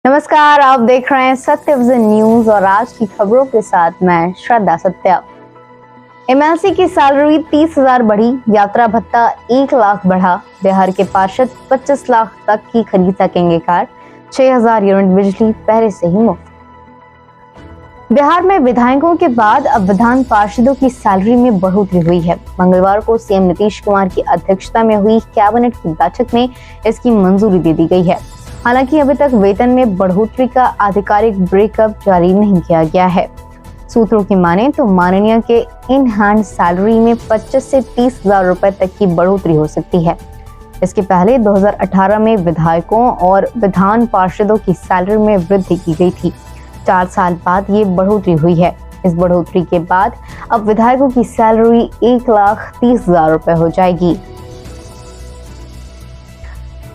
नमस्कार, आप देख रहे हैं सत्य विजन न्यूज और आज की खबरों के साथ मैं श्रद्धा सत्या। एमएलसी की सैलरी 30,000 बढ़ी, यात्रा भत्ता 1 लाख बढ़ा, बिहार के पार्षद 25 लाख तक की खरीद सकेंगे कार, 6,000 यूनिट बिजली पहले से ही मुफ्त। बिहार में विधायकों के बाद अब विधान पार्षदों की सैलरी में बढ़ोतरी हुई है। मंगलवार को सीएम नीतीश कुमार की अध्यक्षता में हुई कैबिनेट की बैठक में इसकी मंजूरी दे दी गई है। हालांकि अभी तक वेतन में बढ़ोतरी का आधिकारिक ब्रेकअप जारी नहीं किया गया है। सूत्रों की माने तो माननीय के इन हैंड सैलरी में 25 से 30,000 रुपए तक की बढ़ोतरी हो सकती है। इसके पहले 2018 में विधायकों और विधान पार्षदों की सैलरी में वृद्धि की गई थी। 4 साल बाद ये बढ़ोतरी हुई है। इस बढ़ोतरी के बाद अब विधायकों की सैलरी 1,30,000 रुपए हो जाएगी।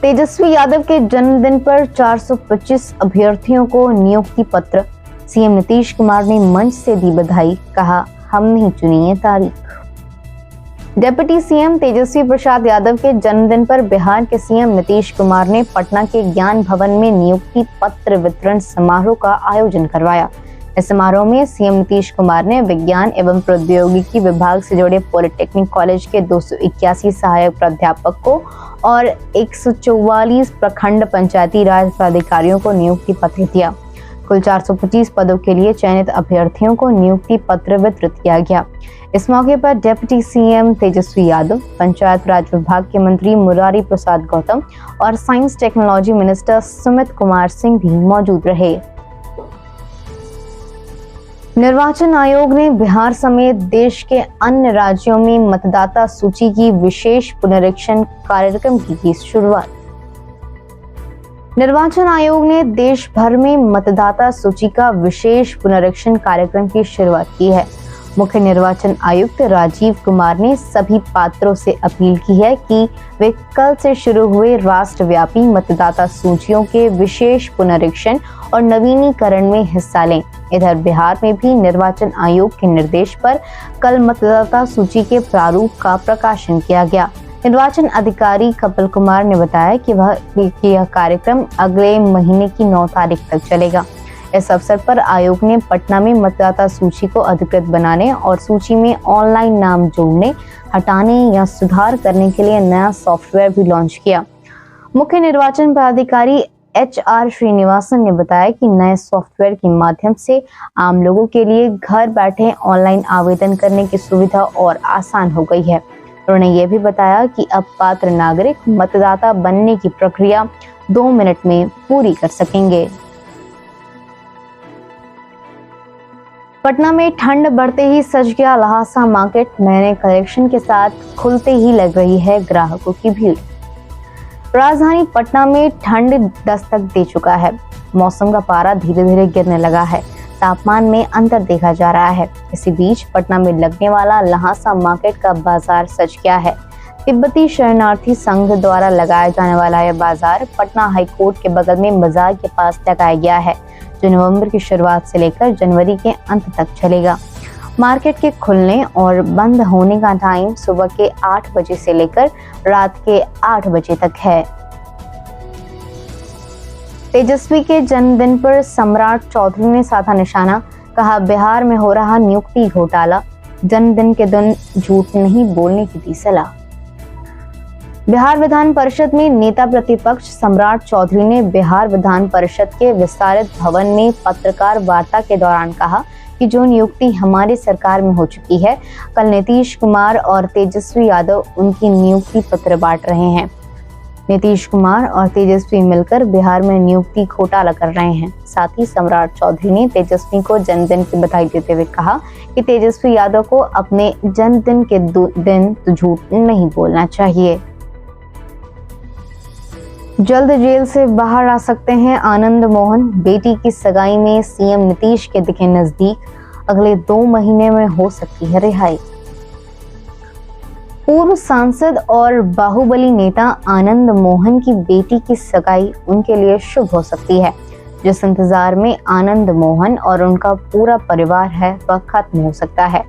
तेजस्वी यादव के जन्मदिन पर 425 अभ्यर्थियों को नियुक्ति पत्र, सीएम नीतीश कुमार ने मंच से दी बधाई, कहा हम नहीं चुनी ये तारीख। डिप्टी सीएम तेजस्वी प्रसाद यादव के जन्मदिन पर बिहार के सीएम नीतीश कुमार ने पटना के ज्ञान भवन में नियुक्ति पत्र वितरण समारोह का आयोजन करवाया। इस समारोह में सीएम नीतीश कुमार ने विज्ञान एवं प्रौद्योगिकी विभाग से जुड़े पॉलिटेक्निक कॉलेज के 281 सहायक प्राध्यापक को और 144 प्रखंड पंचायती राज पदाधिकारियों को नियुक्ति पत्र दिया। कुल 425 पदों के लिए चयनित अभ्यर्थियों को नियुक्ति पत्र वितरित किया गया। इस मौके पर डिप्टी सीएम तेजस्वी यादव, पंचायत राज विभाग के मंत्री मुरारी प्रसाद गौतम और science technology minister Sumit Kumar Singh भी मौजूद रहे। निर्वाचन आयोग ने बिहार समेत देश के अन्य राज्यों में मतदाता सूची की विशेष पुनरीक्षण कार्यक्रम की शुरुआत। निर्वाचन आयोग ने देश भर में मतदाता सूची का विशेष पुनरीक्षण कार्यक्रम की शुरुआत की है। मुख्य निर्वाचन आयुक्त राजीव कुमार ने सभी पात्रों से अपील की है कि वे कल से शुरू हुए राष्ट्रव्यापी मतदाता सूचियों के विशेष पुनरीक्षण और नवीनीकरण में हिस्सा लें। इधर बिहार में भी निर्वाचन आयोग के निर्देश पर कल मतदाता सूची के प्रारूप का प्रकाशन किया गया। निर्वाचन अधिकारी कपिल कुमार ने बताया कि यह कार्यक्रम अगले महीने की 9 तारीख तक चलेगा। इस अवसर पर आयोग ने पटना में मतदाता सूची को अधिकृत बनाने और सूची में ऑनलाइन नाम जोड़ने, हटाने या सुधार करने के लिए नया सॉफ्टवेयर भी लॉन्च किया। मुख्य निर्वाचन पदाधिकारी HR श्रीनिवासन ने बताया कि नए सॉफ्टवेयर के माध्यम से आम लोगों के लिए घर बैठे ऑनलाइन आवेदन करने की सुविधा और आसान हो गई है। उन्होंने ये भी बताया कि अब पात्र नागरिक मतदाता बनने की प्रक्रिया 2 मिनट में पूरी कर सकेंगे। पटना में ठंड बढ़ते ही सज गया लहासा मार्केट, नए कलेक्शन के साथ खुलते ही लग रही है ग्राहकों की भीड़। राजधानी पटना में ठंड दस्तक दे चुका है। मौसम का पारा धीरे धीरे गिरने लगा है। तापमान में अंतर देखा जा रहा है। इसी बीच पटना में लगने वाला लहासा मार्केट का बाजार सज गया है। तिब्बती शरणार्थी संघ द्वारा लगाया जाने वाला यह बाजार पटना हाईकोर्ट के बगल में बाजार के पास लगाया गया है, जो नवंबर की शुरुआत से लेकर जनवरी के अंत तक चलेगा। मार्केट के खुलने और बंद होने का टाइम सुबह के 8 बजे से लेकर रात के 8 बजे तक है। तेजस्वी के जन्मदिन पर सम्राट चौधरी ने साधा निशाना, कहा बिहार में हो रहा नियुक्ति घोटाला, जन्मदिन के दिन झूठ नहीं बोलने की दी सलाह। बिहार विधान परिषद में नेता प्रतिपक्ष सम्राट चौधरी ने बिहार विधान परिषद के विस्तारित भवन में पत्रकार वार्ता के दौरान कहा कि जो नियुक्ति हमारी सरकार में हो चुकी है, कल नीतीश कुमार और तेजस्वी यादव उनकी नियुक्ति पत्र बांट रहे हैं। नीतीश कुमार और तेजस्वी मिलकर बिहार में नियुक्ति घोटाला कर रहे हैं। साथ ही सम्राट चौधरी ने तेजस्वी को जन्मदिन की बधाई देते हुए कहा कि तेजस्वी यादव को अपने जन्मदिन के दिन तो झूठ नहीं बोलना चाहिए। जल्द जेल से बाहर आ सकते हैं आनंद मोहन, बेटी की सगाई में सीएम नीतीश के दिखे नजदीक, अगले 2 महीने में हो सकती है रिहाई। पूर्व सांसद और बाहुबली नेता आनंद मोहन की बेटी की सगाई उनके लिए शुभ हो सकती है। जिस इंतजार में आनंद मोहन और उनका पूरा परिवार है वह खत्म हो सकता है।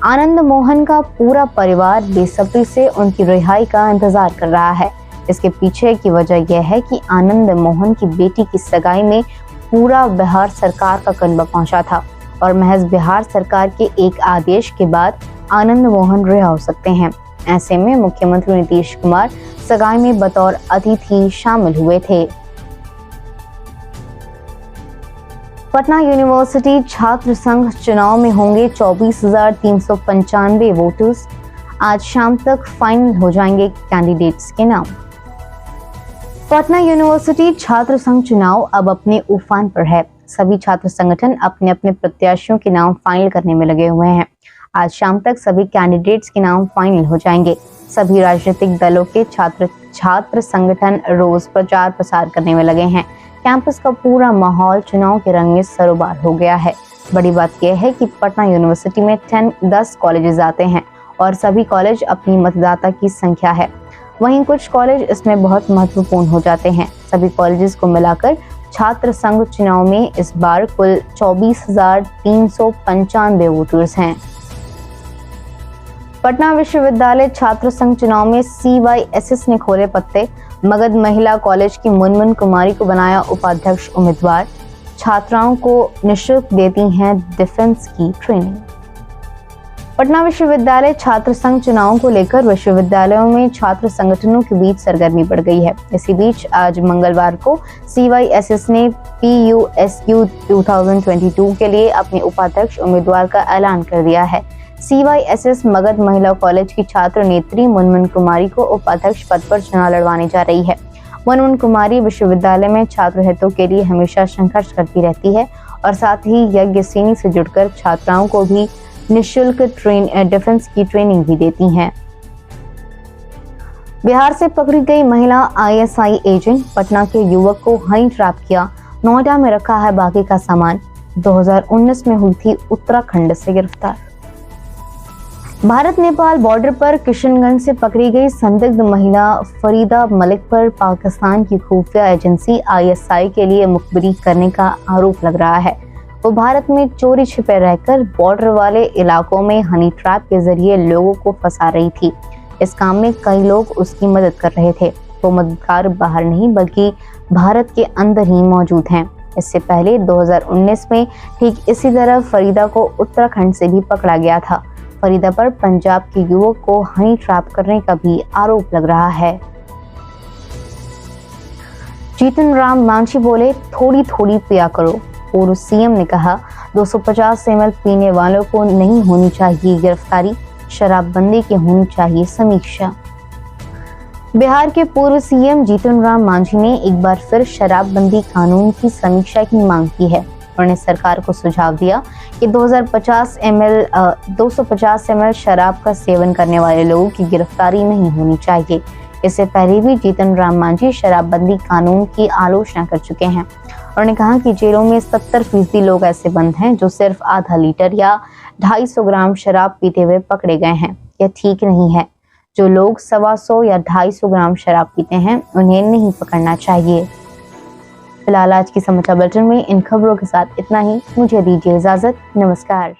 आनंद मोहन का पूरा परिवार बेसब्री से उनकी रिहाई का इंतजार कर रहा है। इसके पीछे की वजह यह है कि आनंद मोहन की बेटी की सगाई में पूरा बिहार सरकार का कनबा पहुंचा था और महज बिहार सरकार के एक आदेश के बाद आनंद मोहन रिहा हो सकते हैं। ऐसे में मुख्यमंत्री नीतीश कुमार सगाई में बतौर अतिथि शामिल हुए थे। पटना यूनिवर्सिटी छात्र संघ चुनाव में होंगे 24,395 वोटर्स। आज शाम तक फाइनल हो जाएंगे कैंडिडेट्स के नाम। पटना यूनिवर्सिटी छात्र संघ चुनाव अब अपने उफान पर है। सभी छात्र संगठन अपने अपने प्रत्याशियों के नाम फाइनल करने में लगे हुए हैं। आज शाम तक सभी कैंडिडेट्स के नाम फाइनल हो जाएंगे। सभी राजनीतिक दलों के छात्र संगठन रोज प्रचार प्रसार करने में लगे हैं। कैंपस का पूरा माहौल चुनाव के रंग में सरोबार हो गया है। बड़ी बात यह है कि पटना यूनिवर्सिटी में 10 कॉलेजेस आते हैं और सभी कॉलेज अपनी मतदाता की संख्या है। वहीं कुछ कॉलेज इसमें बहुत महत्वपूर्ण हो जाते हैं। सभी कॉलेजेस को मिलाकर छात्र संघ चुनाव में इस बार कुल 24,395 वोटर्स हैं। पटना विश्वविद्यालय छात्र संघ चुनाव में CYSS ने खोले पत्ते। मगध महिला कॉलेज की मुनमुन कुमारी को बनाया उपाध्यक्ष उम्मीदवार। छात्राओं को निःशुल्क देती हैं डिफेंस की ट्रेनिंग। पटना विश्वविद्यालय छात्र संघ चुनाव को लेकर विश्वविद्यालयों में छात्र संगठनों के बीच सरगर्मी बढ़ गई है। इसी बीच आज मंगलवार को CYSS ने PUSQ 2022 के लिए अपने उपाध्यक्ष उम्मीदवार का ऐलान कर दिया है। CYSS मगध महिला कॉलेज की छात्र नेत्री मुनमुन कुमारी को उपाध्यक्ष पद पर चुनाव लड़वाने जा रही है। मुनमुन कुमारी विश्वविद्यालय में छात्र हितों के लिए हमेशा संघर्ष करती रहती है और साथ ही यज्ञसेनी से जुड़कर छात्राओं को भी निःशुल्क डिफेंस की ट्रेनिंग भी देती हैं। बिहार से पकड़ी गई महिला ISI एजेंट। पटना के युवक को हनी ट्रैप किया। नोएडा में रखा है बाकी का सामान। 2019 में हुई थी उत्तराखंड से गिरफ्तार। भारत नेपाल बॉर्डर पर किशनगंज से पकड़ी गई संदिग्ध महिला फरीदा मलिक पर पाकिस्तान की खुफिया एजेंसी ISI के लिए मुखबिरी करने का आरोप लग रहा है। वो भारत में चोरी छिपे रहकर बॉर्डर वाले इलाकों में हनी ट्रैप के जरिए लोगों को फंसा रही थी। इस काम में कई लोग उसकी मदद कर रहे थे। वो मददगार बाहर नहीं बल्कि भारत के अंदर ही मौजूद हैं। इससे पहले 2019 में ठीक इसी तरह फरीदा को उत्तराखंड से भी पकड़ा गया था। फरीदा पर पंजाब के युवक को हनी ट्रैप करने का भी आरोप लग रहा है। जीतन राम मांझी बोले, थोड़ी थोड़ी पिया करो। पूर्व CM ने कहा, 250 ml पीने वालों को नहीं होनी चाहिए गिरफ्तारी, शराबबंदी की होनी चाहिए समीक्षा। बिहार के पूर्व CM जीतन राम मांझी ने एक बार फिर शराबबंदी कानून की समीक्षा की मांग की है। उन्होंने सरकार को सुझाव दिया कि 250 ml शराब का सेवन करने वाले लोगों की गिरफ्तारी नहीं होनी चाहिए। इससे पहले भी जीतन राम मांझी शराबबंदी कानून की आलोचना कर चुके हैं। उन्होंने कहा कि जेलों में 70% लोग ऐसे बंद हैं जो सिर्फ आधा लीटर या 250 ग्राम शराब पीते हुए पकड़े गए हैं। यह ठीक नहीं है। जो लोग 125 या 250 ग्राम शराब पीते हैं उन्हें नहीं पकड़ना चाहिए। फिलहाल आज की समाचार बुलेटिन में इन खबरों के साथ इतना ही। मुझे दीजिए इजाजत। नमस्कार।